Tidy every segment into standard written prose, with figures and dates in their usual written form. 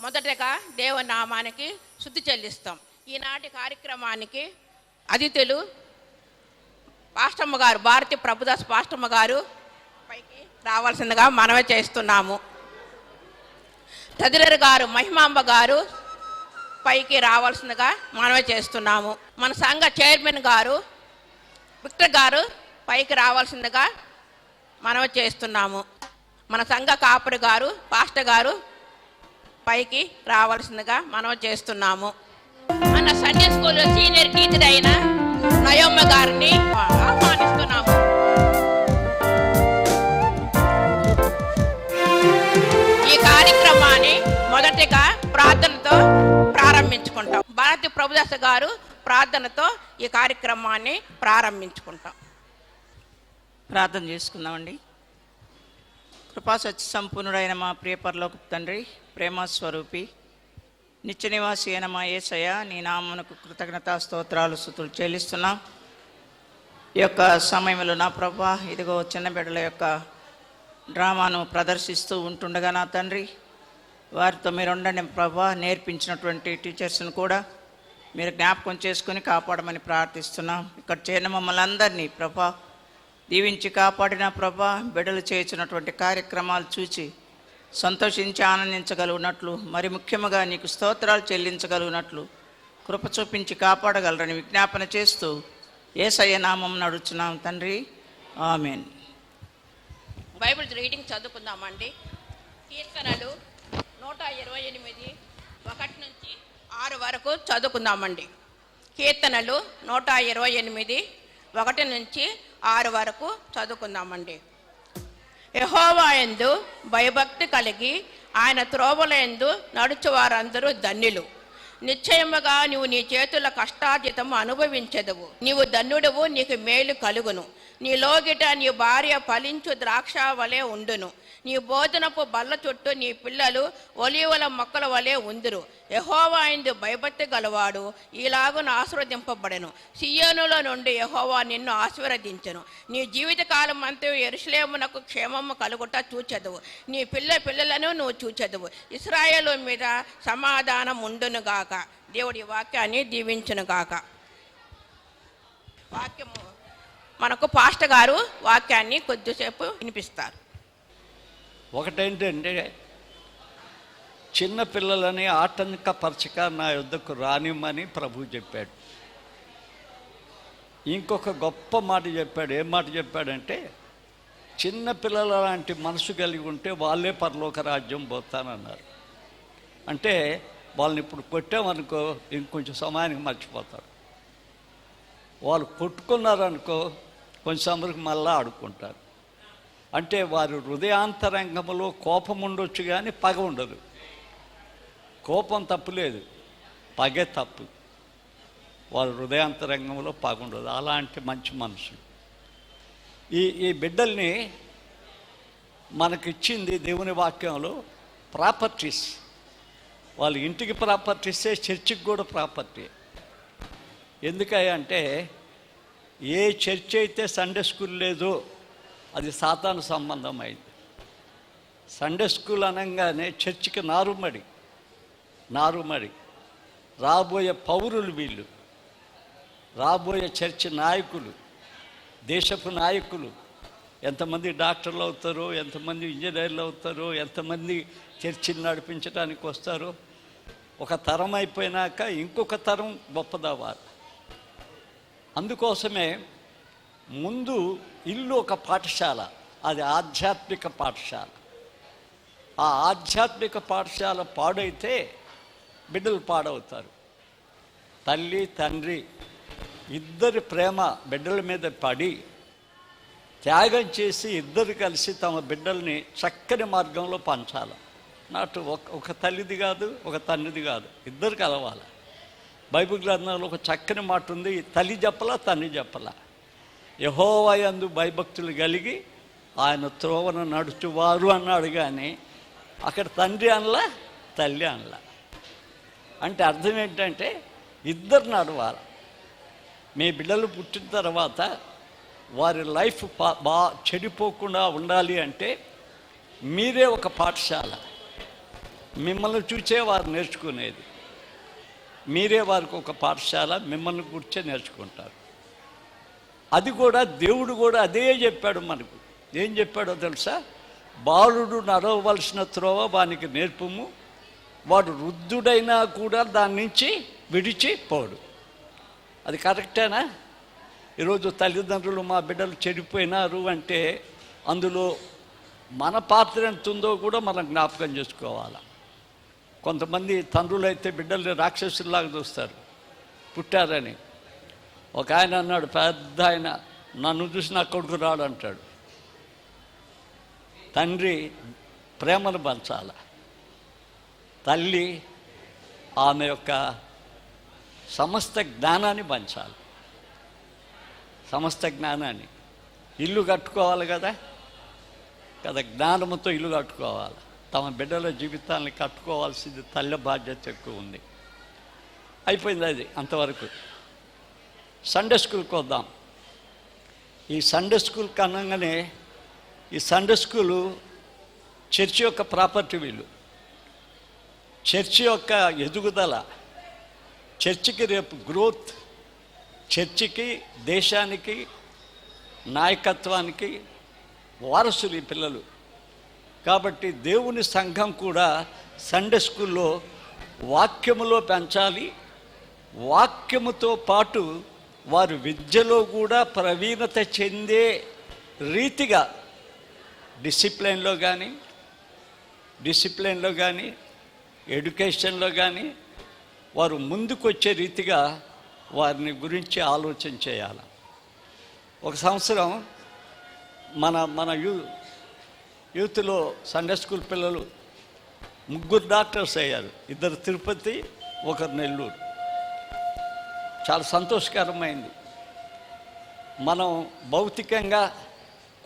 మొదటగా దేవుని నామానికి శుద్ధి చెల్లిస్తాం. ఈనాటి కార్యక్రమానికి అతిథులు పాస్టమ్మ గారు, భారతి ప్రభుదాస్ పాస్టమ్మ గారు పైకి రావాల్సిందిగా మనవి చేస్తున్నాము. ట్రెజరర్ గారు మహిమాంబ గారు పైకి రావాల్సిందిగా మనవి చేస్తున్నాము. మన సంఘ చైర్మన్ గారు విక్టర్ గారు పైకి రావాల్సిందిగా మనవి చేస్తున్నాము. మన సంఘ కాపరి గారు పాస్టర్ గారు పైకి రావాల్సిందిగా మనవి చేస్తున్నాము. మన సండే స్కూల్ సీనియర్ టీచర్ అయిన నయోమ్మ గారిని ఆహ్వానిస్తున్నాము. ఈ కార్యక్రమాన్ని మొదటిగా ప్రార్థనతో ప్రారంభించుకుంటాం. భారతి ప్రభుదాస్ గారు ప్రార్థనతో ఈ కార్యక్రమాన్ని ప్రారంభించుకుంటాం. ప్రార్థన చేసుకుందామండి. కృపా సత్య సంపూర్ణుడైన మా ప్రియ పరలోకపు తండ్రి, ప్రేమ స్వరూపి, నిత్య నివాసి అయిన మా యేసయ్య, నీ నామమునకు కృతజ్ఞతా స్తోత్రాలు స్తుతులు చెల్లిస్తున్నాం. ఈ యొక్క సమయంలో నా ప్రభా, ఇదిగో చిన్న బిడ్డల యొక్క డ్రామాను ప్రదర్శిస్తూ ఉంటుండగా నా తండ్రి, వారితో మీరు ఉండండి ప్రభా. నేర్పించినటువంటి టీచర్స్ని కూడా మీరు జ్ఞాపకం చేసుకొని కాపాడమని ప్రార్థిస్తున్నాం. ఇక్కడ చేరిన మమ్మల్ని అందరినీ ప్రభా దీవించి కాపాడిన ప్రభా, బిడ్డలు చేయించినటువంటి కార్యక్రమాలు చూచి సంతోషించి ఆనందించగలిగినట్లు, మరి ముఖ్యంగా నీకు స్తోత్రాలు చెల్లించగలిగినట్లు కృప చూపించి కాపాడగలరని విజ్ఞాపన చేస్తూ యేసయ్య నామం నడుచున్నాం తండ్రి, ఆమేన్. Bible reading చదువుకుందామండి. కీర్తనలు 128 1 నుంచి 6 వరకు చదువుకుందామండి. కీర్తనలు 128 1 నుంచి 6 వరకు చదువుకుందామండి. యెహోవా యందు భయభక్తి కలిగి ఆయన త్రోవలందు నడుచువారందరూ ధన్యులు. నిశ్చయముగా నీవు నీ చేతుల కష్టార్జితము అనుభవించెదవు. నీవు ధన్యుడవు, నీకు మేలు కలుగును. నీ లోగిట నీ భార్య ఫలించు ద్రాక్ష వలె ఉండును. నీ భోజనపు బల్ల చుట్టూ నీ పిల్లలు ఒలీవల మొక్కల వలె ఉందురు. యెహోవా యందు భయభక్తి గలవాడు ఈలాగున ఆశీర్వదింపబడెను. సియోనులో నుండి యెహోవా నిన్ను ఆశీర్వదించెను. నీ జీవితకాలం అంతా యెరూషలేమునకు క్షేమము కలుగుట చూచెదవు. నీ పిల్లలను నువ్వు చూచెదవు. ఇశ్రాయేలు మీద సమాధానం ఉండునుగాక. దేవుడి వాక్యాన్ని దీవించునుగాక. వాక్యము మనకు పాస్టర్ గారు వాక్యాన్ని కొద్దిసేపు వినిపిస్తారు. ఒకటేంటంటే, చిన్న పిల్లలని ఆటంకపరచక నా యొద్దకు రానిమ్మని ప్రభు చెప్పాడు. ఇంకొక గొప్ప మాట చెప్పాడు. ఏం మాట చెప్పాడంటే, చిన్న పిల్లల లాంటి మనసు కలిగి ఉంటే వాళ్ళే పరలోక రాజ్యం పోతానన్నారు. అంటే వాళ్ళని ఇప్పుడు కొట్టామనుకో ఇంకొంచెం సమయానికి మర్చిపోతారు. వాళ్ళు కొట్టుకున్నారనుకో కొంచెం సమయానికి మళ్ళా ఆడుకుంటారు. అంటే వారి హృదయాంతరంగంలో కోపం ఉండొచ్చు కానీ పగ ఉండదు. కోపం తప్పులేదు, పగే తప్పు. వారి హృదయాంతరంగంలో పగ ఉండదు. అలాంటి మంచి మనుషులు. ఈ బిడ్డల్ని మనకిచ్చింది దేవుని వాక్యంలో ప్రాపర్టీస్. వాళ్ళ ఇంటికి ప్రాపర్టీసే, చర్చికి కూడా ప్రాపర్టీ. ఎందుకంటే ఏ చర్చ్ అయితే సండే స్కూల్ లేదో అది సాతాను సంబంధం అయింది. సండే స్కూల్ అనగానే చర్చికి నారుమడి. రాబోయే పౌరులు వీళ్ళు, రాబోయే చర్చి నాయకులు, దేశపు నాయకులు. ఎంతమంది డాక్టర్లు అవుతారో, ఎంతమంది ఇంజనీర్లు అవుతారో, ఎంతమంది చర్చిని నడిపించడానికి వస్తారో. ఒక తరం అయిపోయినాక ఇంకొక తరం గొప్పదవ్వాలి. అందుకోసమే ముందు ఇల్లు ఒక పాఠశాల, అది ఆధ్యాత్మిక పాఠశాల. ఆ ఆధ్యాత్మిక పాఠశాల పాడైతే బిడ్డలు పాడవుతారు. తల్లి తండ్రి ఇద్దరి ప్రేమ బిడ్డల మీద పడి త్యాగం చేసి ఇద్దరు కలిసి తమ బిడ్డల్ని చక్కని మార్గంలో పంచాలి. నాటు ఒక తల్లిది కాదు, ఒక తండ్రిది కాదు, ఇద్దరు కలవాలి. బైబిల్ గ్రంథంలో ఒక చక్కని మాట ఉంది. తల్లి చెప్పలా, తండ్రి చెప్పలా. యెహోవా యందు భయభక్తులు కలిగి ఆయన త్రోవను నడుచువారు అన్నాడు. కానీ అక్కడ తండ్రి అనలా, తల్లి అనలా. అంటే అర్థం ఏంటంటే ఇద్దరు నడవాలి. మీ బిడ్డలు పుట్టిన తర్వాత వారి లైఫ్ చెడిపోకుండా ఉండాలి అంటే మీరే ఒక పాఠశాల. మిమ్మల్ని చూసే వారు నేర్చుకునేది. మీరే వారికి ఒక పాఠశాల, మిమ్మల్ని కూర్చే నేర్చుకుంటారు. అది కూడా దేవుడు కూడా అదే చెప్పాడు మనకు. ఏం చెప్పాడో తెలుసా? బాలుడు నడవవలసిన త్రోవ వానికి నేర్పుము, వాడు వృద్ధుడైనా కూడా దాని నుంచి విడిచిపోడు. అది కరెక్టేనా? ఈరోజు తల్లిదండ్రులు మా బిడ్డలు చెడిపోయినారు అంటే అందులో మన పాత్ర ఎంత ఉందో కూడా మనం జ్ఞాపకం చేసుకోవాలి. కొంతమంది తండ్రులు అయితే బిడ్డల్ని రాక్షసుల్లాగా చూస్తారు పుట్టారని. ఒక ఆయన అన్నాడు, పెద్ద ఆయన, నన్ను చూసి నా కొడుకు రాడు అంటాడు. తండ్రి ప్రేమను పంచాల, తల్లి ఆమె యొక్క సమస్త జ్ఞానాన్ని పంచాలి. సమస్త జ్ఞానాన్ని. ఇల్లు కట్టుకోవాలి కదా, జ్ఞానంతో ఇల్లు కట్టుకోవాలి. తమ బిడ్డల జీవితాన్ని కట్టుకోవాల్సింది తల్లి బాధ్యత ఎక్కువ ఉంది. అయిపోయింది అది అంతవరకు. సండే స్కూల్కి వద్దాం. ఈ సండే స్కూల్ కనగానే ఈ సండే స్కూలు చర్చి యొక్క ప్రాపర్టీ. వీళ్ళు చర్చి యొక్క ఎదుగుదల, చర్చికి రేపు గ్రోత్, చర్చికి, దేశానికి, నాయకత్వానికి వారసులు ఈ పిల్లలు. కాబట్టి దేవుని సంఘం కూడా సండే స్కూల్లో వాక్యములో పెంచాలి. వాక్యముతో పాటు వారు విద్యలో కూడా ప్రవీణత చెందే రీతిగా డిసిప్లిన్లో కానీ ఎడ్యుకేషన్లో కానీ వారు ముందుకు వచ్చే రీతిగా వారిని గురించి ఆలోచన చేయాలి. ఒక సంవత్సరం మన యూత్లో సండే స్కూల్ పిల్లలు 3 డాక్టర్స్ అయ్యారు. 2 తిరుపతి, 1 నెల్లూరు. చాలా సంతోషకరమైంది. మనం భౌతికంగా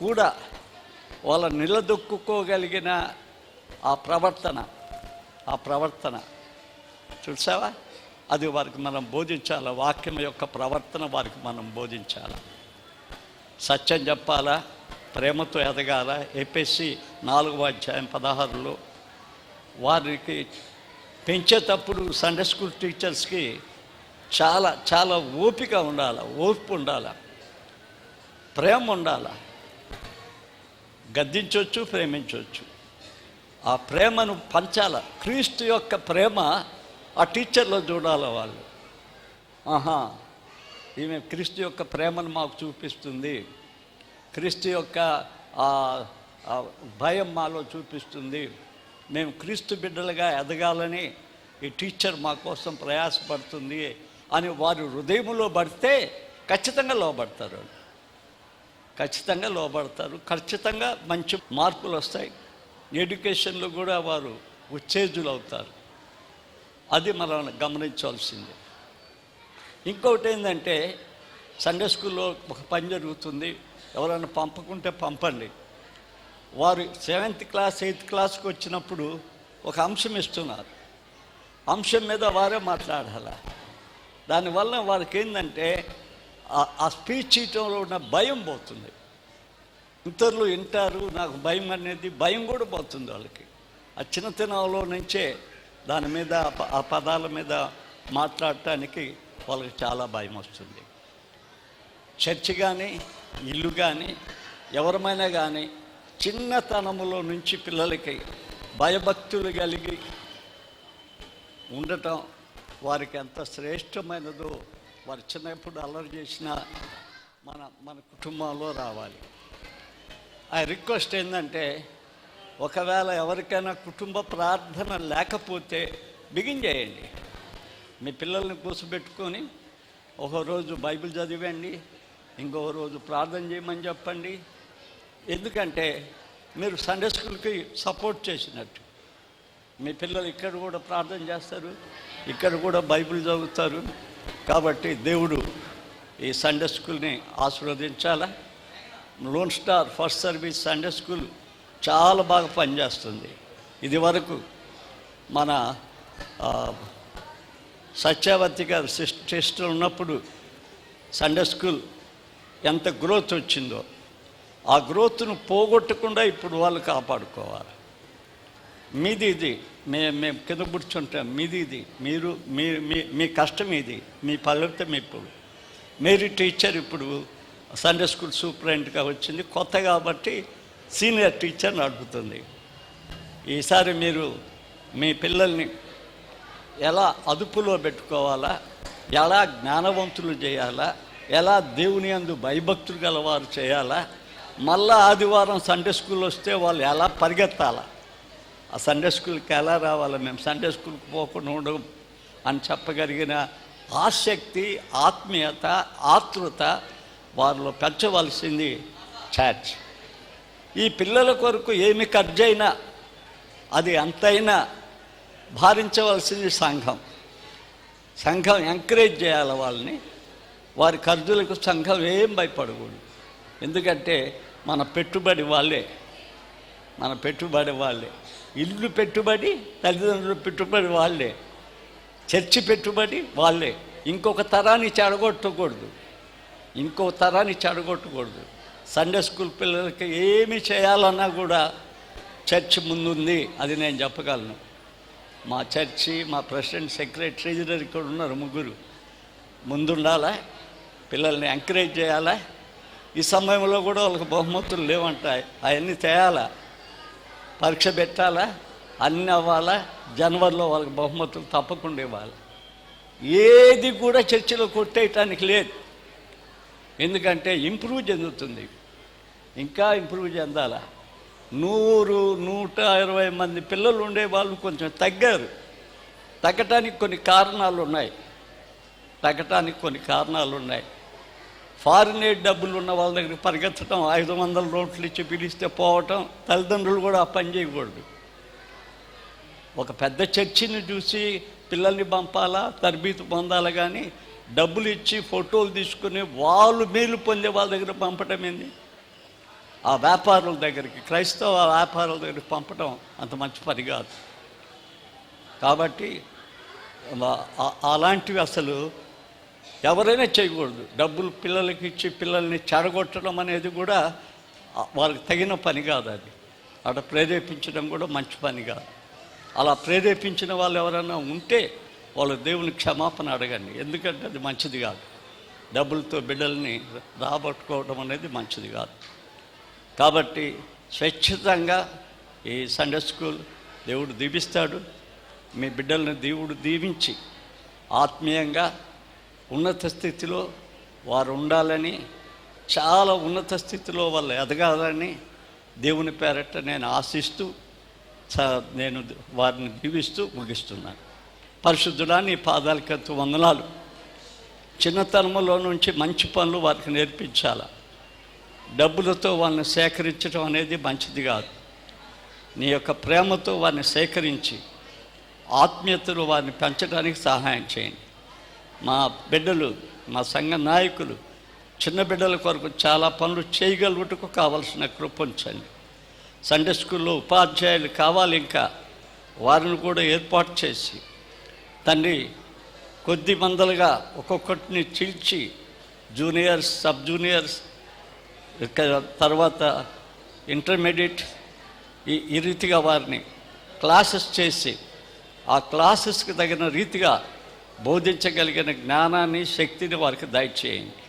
కూడా వాళ్ళ నిలదొక్కుకోగలిగిన ఆ ప్రవర్తన చూసావా? అది వారికి మనం బోధించాలి. వాక్యం యొక్క ప్రవర్తన వారికి మనం బోధించాలి. సత్యం చెప్పాలా, ప్రేమతో ఎదగాల. ఎపిఎస్సి 4వ అధ్యాయం 16లో వారికి పెంచేటప్పుడు సండే స్కూల్ టీచర్స్కి చాలా చాలా ఓపిక ఉండాలి, ఓర్పు ఉండాలి, ప్రేమ ఉండాలి. గద్దించవచ్చు, ప్రేమించవచ్చు. ఆ ప్రేమను పంచాల. క్రీస్తు యొక్క ప్రేమ ఆ టీచర్లో చూడాలి వాళ్ళు. ఈమె క్రీస్తు యొక్క ప్రేమను మాకు చూపిస్తుంది, క్రీస్తు యొక్క భయం మాలో చూపిస్తుంది, మేము క్రీస్తు బిడ్డలుగా ఎదగాలని ఈ టీచర్ మా కోసం ప్రయాసపడుతుంది అని వారు హృదయంలో పడితే ఖచ్చితంగా లోబడతారు. ఖచ్చితంగా మంచి మార్పులు వస్తాయి. ఎడ్యుకేషన్లో కూడా వారు ఉత్తేజులు అవుతారు. అది మనం గమనించాల్సింది. ఇంకొకటి ఏంటంటే, సండే స్కూల్లో ఒక పని జరుగుతుంది. ఎవరైనా పంపకుంటే పంపండి. వారు 7th క్లాస్ 8th క్లాస్కి వచ్చినప్పుడు ఒక అంశం ఇస్తున్నారు. అంశం మీద వారే మాట్లాడాలి. దానివల్ల వారికి ఏంటంటే ఆ స్పీచ్ ఇవ్వడంలో ఉన్న భయం పోతుంది. ఇతరులు వింటారు, నాకు భయం అనేది భయం కూడా పోతుంది వాళ్ళకి. ఆ చిన్నతనంలో నుంచే దాని మీద, ఆ పదాల మీద మాట్లాడటానికి వాళ్ళకి చాలా భయం వస్తుంది. చర్చి కానీ, ఇల్లు కానీ, ఎవరమైనా కానీ చిన్నతనములో నుంచి పిల్లలకి భయభక్తులు కలిగి ఉండటం వారికి ఎంత శ్రేష్టమైనదో వారు చిన్నప్పుడు అల్లరి చేసిన మన కుటుంబంలో రావాలి. ఆ రిక్వెస్ట్ ఏంటంటే, ఒకవేళ ఎవరికైనా కుటుంబ ప్రార్థన లేకపోతే బిగిన్ చేయండి. మీ పిల్లల్ని కూర్చోబెట్టుకొని ఒకరోజు బైబిల్ చదివండి, ఇంకో రోజు ప్రార్థన చేయమని చెప్పండి. ఎందుకంటే మీరు సండే స్కూల్కి సపోర్ట్ చేసినట్టు. మీ పిల్లలు ఇక్కడ కూడా ప్రార్థన చేస్తారు, ఇక్కడ కూడా బైబిల్ చదువుతారు. కాబట్టి దేవుడు ఈ సండే స్కూల్ని ఆశీర్వదించాలా. Lone star first service Sunday school చాలా బాగా పనిచేస్తుంది. ఇది వరకు మన సత్యావతి గారు సిస్టర్ ఉన్నప్పుడు సండే స్కూల్ ఎంత గ్రోత్ వచ్చిందో, ఆ గ్రోత్ను పోగొట్టకుండా ఇప్పుడు వాళ్ళు కాపాడుకోవాలి. మీది ఇది, మేము కింద కూర్చుంటాం, మీది ఇది, మీరు మీ కష్టం ఇది, మీ ఫలితం ఇప్పుడు. మేరీ టీచర్ ఇప్పుడు సండే స్కూల్ సూపరింటెండెంట్గా వచ్చింది, కొత్త కాబట్టి సీనియర్ టీచర్ నడుపుతుంది. ఈసారి మీరు మీ పిల్లల్ని ఎలా అదుపులో పెట్టుకోవాలా, ఎలా జ్ఞానవంతులు చేయాలా, ఎలా దేవుని యందు భయభక్తులు గలవారు చేయాలా, మళ్ళా ఆదివారం సండే స్కూల్ వస్తే వాళ్ళు ఎలా పరిగెత్తాలా, ఆ సండే స్కూల్కి ఎలా రావాలా, మేము సండే స్కూల్కి పోకుండా ఉండడం అని చెప్పగలిగిన ఆసక్తి, ఆత్మీయత, ఆతృత వారిలో పెంచవలసింది చర్చ్. ఈ పిల్లల కొరకు ఏమి ఖర్చైనా అది అంతైనా భారించవలసింది సంఘం. సంఘం ఎంకరేజ్ చేయాలి వాళ్ళని. వారి ఖర్చులకు సంఘం ఏం భయపడకూడదు. ఎందుకంటే మన పెట్టుబడి వాళ్ళే, మన పెట్టుబడి వాళ్ళే. ఇల్లు పెట్టుబడి, తల్లిదండ్రుల పెట్టుబడి వాళ్ళే, చర్చి పెట్టుబడి వాళ్ళే. ఇంకొక తరాన్ని చెడగొట్టకూడదు, ఇంకొక తరాన్ని చెడగొట్టకూడదు. సండే స్కూల్ పిల్లలకి ఏమి చేయాలన్నా కూడా చర్చ్ ముందుంది, అది నేను చెప్పగలను. మా చర్చి, మా ప్రెసిడెంట్, సెక్రటరీ, ట్రెజరర్ ఇక్కడ ఉన్నారు, ముగ్గురు ముందుండాలా, పిల్లల్ని ఎంకరేజ్ చేయాలా. ఈ సమయంలో కూడా వాళ్ళకి బహుమతులు లేవంటాయి, అవన్నీ తేయాలా, పరీక్ష పెట్టాలా, అన్నీ అవ్వాలా. జనవరిలో వాళ్ళకి బహుమతులు తప్పకుండా ఇవ్వాలి. ఏది కూడా చర్చిలో కొట్టేయటానికి లేదు, ఎందుకంటే ఇంప్రూవ్ చెందుతుంది, ఇంకా ఇంప్రూవ్ చెందాలా. 100-120 మంది పిల్లలు ఉండే వాళ్ళు కొంచెం తగ్గారు. తగ్గటానికి కొన్ని కారణాలు ఉన్నాయి. ఫారిన్ ఎయిడ్ డబ్బులు ఉన్న వాళ్ళ దగ్గర పరిగెత్తడం, 500 నోట్లు ఇచ్చి పిలిస్తే పోవటం, తల్లిదండ్రులు కూడా ఆ పని చేయకూడదు. ఒక పెద్ద చర్చిని చూసి పిల్లల్ని పంపాలా, తరబీదు పొందాలా, కానీ డబ్బులు ఇచ్చి ఫోటోలు తీసుకుని వాళ్ళు మేలు పొందే వాళ్ళ దగ్గర పంపటం ఏంది? ఆ వ్యాపారుల దగ్గరికి, క్రైస్తవ వ్యాపారుల దగ్గరికి పంపటం అంత మంచి పని కాదు. కాబట్టి అలాంటివి అసలు ఎవరైనా చేయకూడదు. డబ్బులు పిల్లలకి ఇచ్చి పిల్లల్ని చెడగొట్టడం అనేది కూడా వాళ్ళకి తగిన పని కాదు. అది అక్కడ ప్రేరేపించడం కూడా మంచి పని కాదు. అలా ప్రేరేపించిన వాళ్ళు ఎవరైనా ఉంటే వాళ్ళు దేవుని క్షమాపణ అడగండి, ఎందుకంటే అది మంచిది కాదు. డబ్బులతో బిడ్డల్ని రాబట్టుకోవడం అనేది మంచిది కాదు. కాబట్టి స్వచ్ఛతంగా ఈ సండే స్కూల్ దేవుడు దీవిస్తాడు. మీ బిడ్డల్ని దేవుడు దీవించి ఆత్మీయంగా ఉన్నత స్థితిలో వారు ఉండాలని, చాలా ఉన్నత స్థితిలో వాళ్ళు ఎదగాలని దేవుని పేరట నేను ఆశిస్తూ నేను వారిని దీవిస్తూ ముగిస్తున్నాను. పరిశుద్ధుడా, నీ పాదాలకెత్తు వందనాలు. చిన్నతనంలో నుంచి మంచి పనులు వారికి నేర్పించాల. డబ్బులతో వాళ్ళని సేకరించడం అనేది మంచిది కాదు. నీ యొక్క ప్రేమతో వారిని సేకరించి ఆత్మీయతలు వారిని పెంచడానికి సహాయం చేయండి. మా బిడ్డలు, మా సంఘ నాయకులు చిన్న బిడ్డల కొరకు చాలా పనులు చేయగలుగుటకు కావలసిన కృప ఉంచండి. సండే స్కూల్లో ఉపాధ్యాయులు కావాలి, ఇంకా వారిని కూడా ఏర్పాటు చేసి తండ్రి కొద్ది మందలుగా ఒక్కొక్కటిని చీల్చి జూనియర్స్, సబ్ జూనియర్స్, తర్వాత ఇంటర్మీడియట్, ఈ రీతిగా వారిని క్లాసెస్ చేసి ఆ క్లాసెస్కి తగిన రీతిగా బోధించగలిగిన జ్ఞానాన్ని, శక్తిని వారికి దయచేయండి.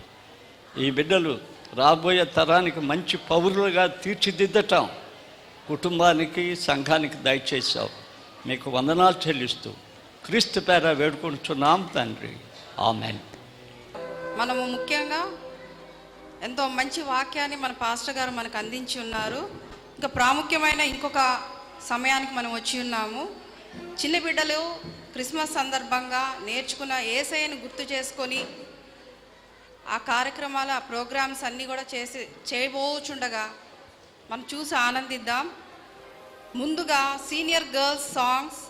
ఈ బిడ్డలు రాబోయే తరానికి మంచి పౌరులుగా తీర్చిదిద్దటం కుటుంబానికి, సంఘానికి దయచేసావు. మీకు వందనాలు చెల్లిస్తూ క్రీస్తు పేర వేడుకుంటున్నాం తండ్రి, ఆమేన్. మనము ముఖ్యంగా ఎంతో మంచి వాక్యాన్ని మన పాస్టర్ గారు మనకు అందించి ఉన్నారు. ఇంకా ప్రాముఖ్యమైన ఇంకొక సమయానికి మనం వచ్చి ఉన్నాము. చిన్న బిడ్డలు క్రిస్మస్ సందర్భంగా నేర్చుకున్న యేసయ్యను గుర్తు చేసుకొని ఆ కార్యక్రమాలు, ఆ ప్రోగ్రామ్స్ అన్నీ కూడా చేయబోచుండగా మనం చూసి ఆనందిద్దాం. ముందుగా సీనియర్ గర్ల్స్ సాంగ్స్.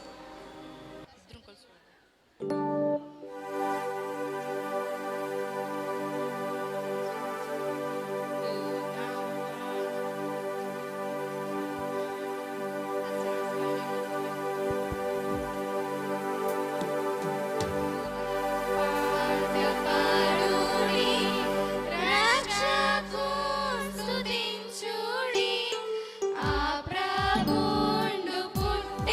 ప్రభుండు పుట్టే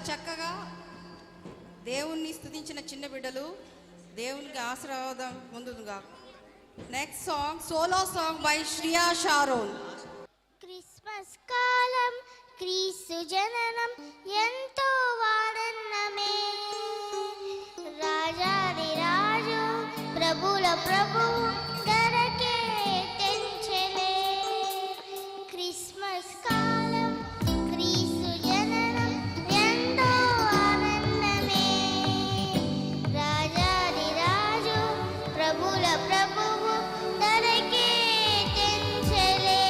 చక్కగా దేవుణ్ణి స్తుతించిన చిన్న బిడ్డలు దేవునికి ఆశీర్వాదం ముందుగా. Next song solo song by Shriya Sharon. Christmas కాలం క్రీస్తు జననం ఎంతో ఆనందమే, రాజాది రాజు ప్రభుల ప్రభు ధరకే తెంచెలే. క్రిస్మస్ కాలం క్రీస్తు జననం ఎంతో ఆనందమే, రాజాది రాజు ప్రభుల ప్రభువు ధరకే తెంచెలే.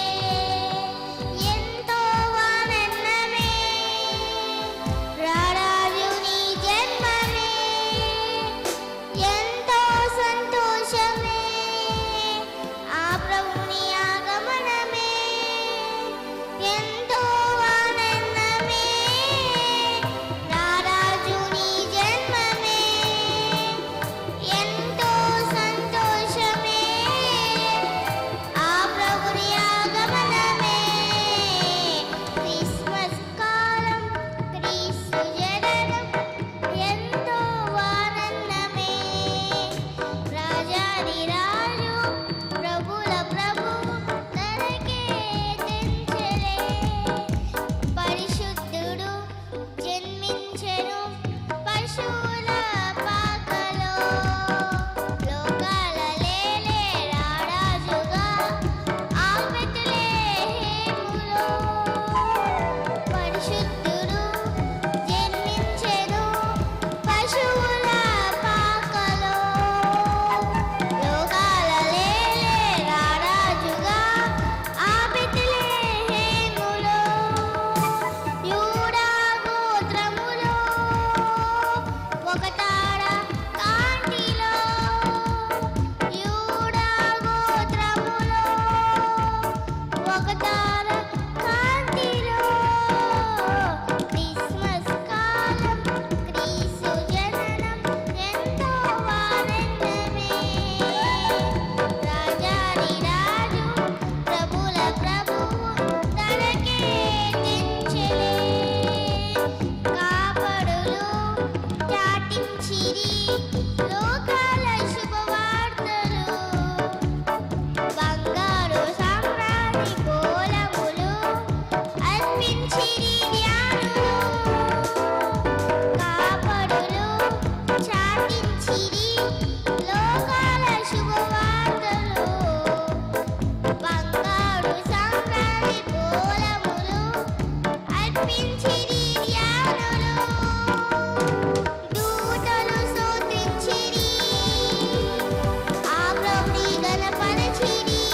ఎంతో ఆనందమే రారాజుని జన్మమే, ఎంతో సంతోషమే ఆ ప్రభుని ఆగమనమే. ఎంతో ఆనందమే రారాజుని జన్మమే, ఎంతో సంతోషమే ఆ ప్రభుని ఆగమనమే. క్రిస్మస్ కాలం క్రీస్తు జననం ఎంతో ఆనందమే, రాజాది రాజు ప్రభుల ప్రభువు ధరకే తెంచెలే. పరిశుద్ధుడు జన్మించెను పశువుల పాకలో, లోకాల లేలే రారాజుగా ఆ బెత్లెహేములో. పరిశుద్ధుడు జన్మించెను పశువుల పాకలో, లోకాల లేలే రారాజుగా ఆ బెత్లెహేములో. యూదా గోత్రములో ఒక తార కాంతిలో, యూదా గోత్రములో ఒక తార కాంతిలో. క్రిస్మస్ కాలం క్రీస్తు జననం ఎంతో ఆనందమే, రాజాది రాజు ప్రభుల ప్రభువు ధరకే తెంచెలే. కాపడులు చాటించిరి లోకాల శుభవార్తలు, బంగారు సామ్రాణి కోలములు అర్పించిరి ధ్యానులు. కాపడులు చాటించిరి లోకాల శుభవార్తలు, బంగారు సామ్రాణి కోలములు అర్పించిరి ధ్యానులు. దూతలు స్తుతించిరి ఆ ప్రభుని గణపరచిరి,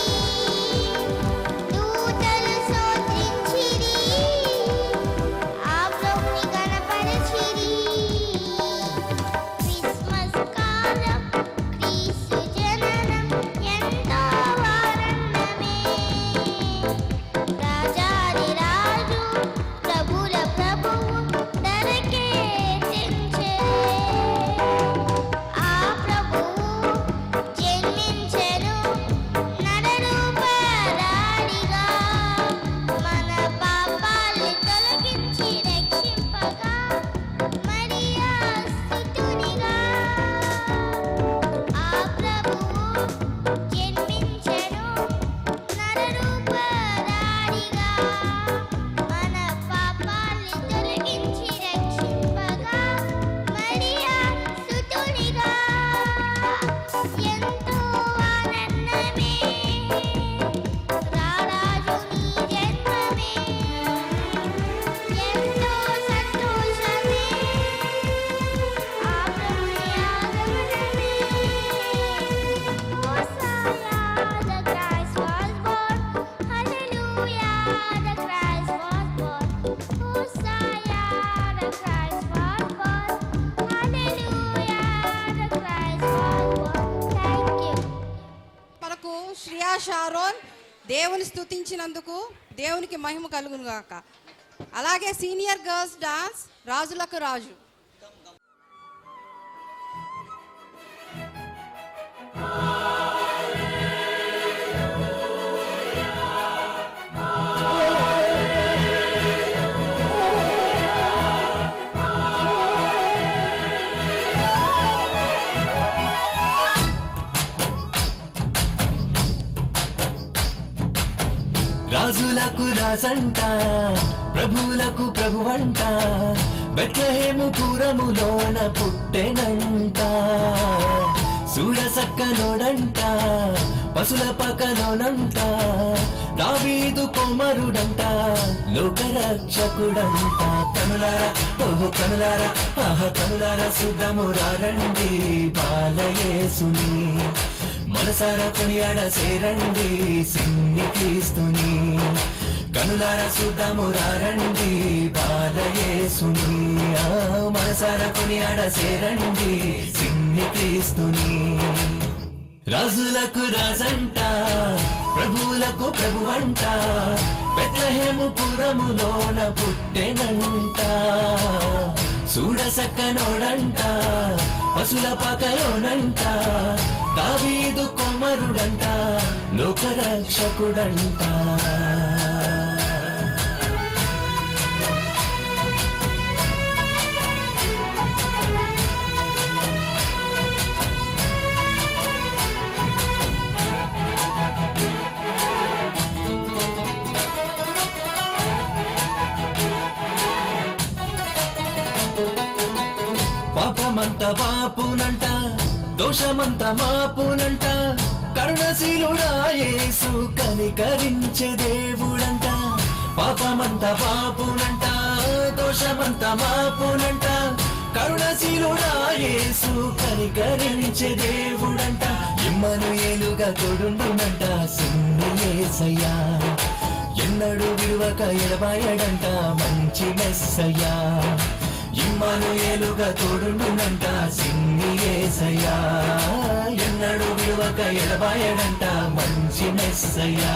దూతలు స్తుతించిరి ఆ ప్రభుని గణపరచిరి. క్రిస్మస్ కాలం క్రీస్తు జననం ఎంతో ఆనందమే, రాజాది రాజు ప్రభుల ప్రభువు ధరకే తెంచెలే. ఆ ప్రభువు జన్మించెను నరరూపధారిగా, మన పాపాలు తొలగించి రక్షింపగా మరియా స్తుతునిగా. ఆ ప్రభువు జన్మించెను నరరూపధారిగా, మన పాపాలు తొలగించి రక్షింపగా మరియా స్తుతునిగా. ఎంతో ఆనందమే రారాజుని జన్మమే, ఎంతో సంతోషమే ఆ ప్రభుని ఆగమనమే. హోసాయా the Christ was born, hallelujah the Christ was born. Hosea the Christ was born, hallelujah the Christ was born. Thank you. మనకు శ్రియా షారోన్ దేవుని స్తుతించినందుకు దేవునికి మహిమ కలుగును గాక. అలాగే సీనియర్ గర్ల్స్ డాన్స్ రాజులకు రాజు. రాజంట ప్రభువులకు ప్రభువంట బెత్లెహేము పురములోన పుట్టెనంట చూడసక్కనోడంట పశుల పకలోనంట దావీదు కుమారుడంట లోకరక్షకుడంట కనులారా ఓహో కనులారా ఆహా కనులారా సిద్ధమురారండి బాలయేసుని మనసారా కొనియాడ సేరండి సిన్ని క్రీస్తుని కనులారా చూద్దామురారండి బాలయేసుని మనసారా కొనియాడ సేరండి సిన్ని క్రీస్తుని రాజులకు రాజంట ప్రభువులకు ప్రభువంట బెత్లెహేము పురములోన పుట్టెనంట చూడసక్కనోడంట పశుల పకలోనంట దావీదు కుమారుడంట లోకరక్షకుడంట పాపమంత పాపునంట దోషమంత మాపునంట కరుణశీలుడా యేసు కనికరించే దేవుడంట పాపమంత పాపునంట దోషమంత మాపునంట కరుణశీలుడా యేసు కనికరించే దేవుడంట ఇమ్మనుయేలుగా తోడుండునంట సిన్ని యేసయ్యా ఎన్నడూ విడువక ఎడబాయడంట మంచి మెస్సయ్యా ఇమ్మనుయేలుగా తోడుండునంట సిన్ని యేసయ్యా ఎన్నడూ విడువక ఎడబాయడంట మంచి మెస్సయ్యా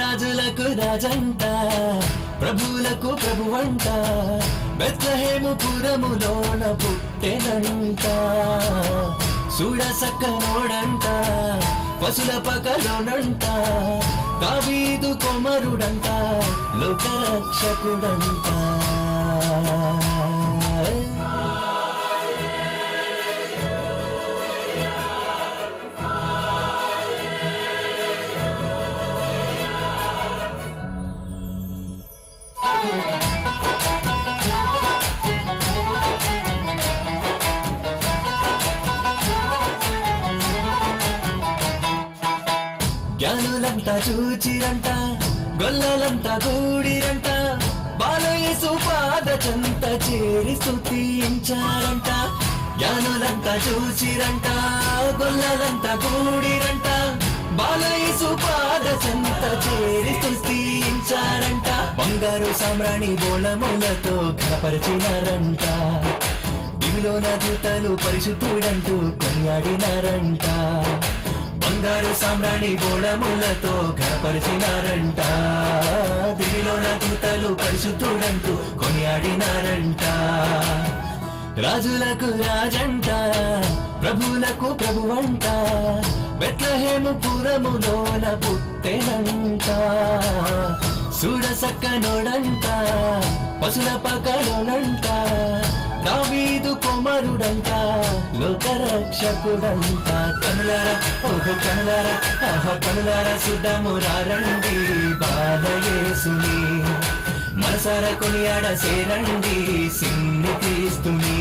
రాజులకు రాజంట ప్రభువులకు ప్రభువంట బెత్లెహేము పురములోన పుట్టెనంట చూడసక్కనోడంట పశుల పకలోనంట దావీదు కుమారుడంట లోకరక్షకుడంట జ్ఞానులంతా చూచిరంట గొల్లలంతా కూడిరంట బాలయేసు పాద చెంత చేరి స్తుతించారంట జ్ఞానులంతా చూచిరంట గొల్లలంతా కూడిరంట బాలయేసు పాద చెంత చేరి స్తుతించారంట బంగారు సామ్రాణి బోళములతో ఘనపరిచినారంట దివిలోన దూతలు పరిశుద్ధుడంటూ కొనియాడినారంట బంగారు సామ్రాణి బోళములతో ఘనపరిచినారంట దివిలోన దూతలు పరిశుద్ధుడంటూ కొనియాడినారంట రాజులకు రాజంట ప్రభువులకు ప్రభువంట బెత్లెహేము పురములోన పుట్టెనంట చూడసక్కనోడంట పశుల పకలోనంట దావీదు కుమారుడంట లోకరక్షకుడంట కనులారా ఓహో కనులారా ఆహా కనులారా సిద్ధమురారండి బాలయేసుని మనసారా కొనియాడ సేరండి సిన్ని క్రీస్తుని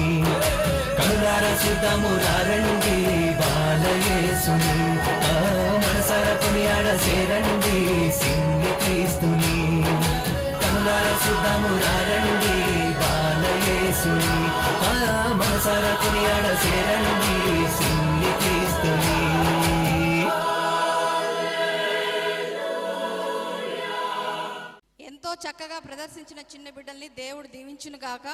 కనులారా సిద్ధమురారండి బాలయేసుని మనసారా కొనియాడ సేరండి సిన్ని క్రీస్తుని కనులారా సిద్ధమురారండి బాలయేసుని మనసారా కొనియాడ సేరండి సిన్ని క్రీస్తుని ఎంతో చక్కగా ప్రదర్శించిన చిన్న బిడ్డల్ని దేవుడు దీవించును గాక.